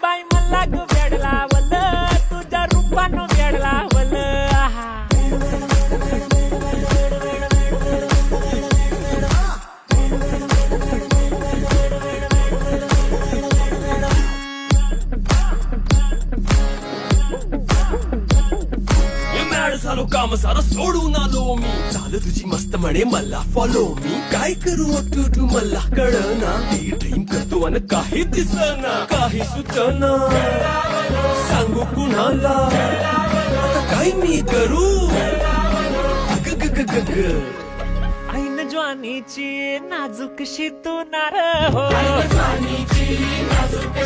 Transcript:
बाई मला ग वेड लावलं तुझ्या रूपानं वेड लावलं आहा. झालो काम सारं सोडून आलो मी झालं तुझी मस्त म्हणे मला फॉलो मी काय करू तू मला कळना ती ड्रीम करतो आणि काही दिसना काही सुचना सांगू कुणाला आता काय मी करू ग ग ग ग ग ऐन ज्वानीची नाजूकशी तू नार हो नाजूक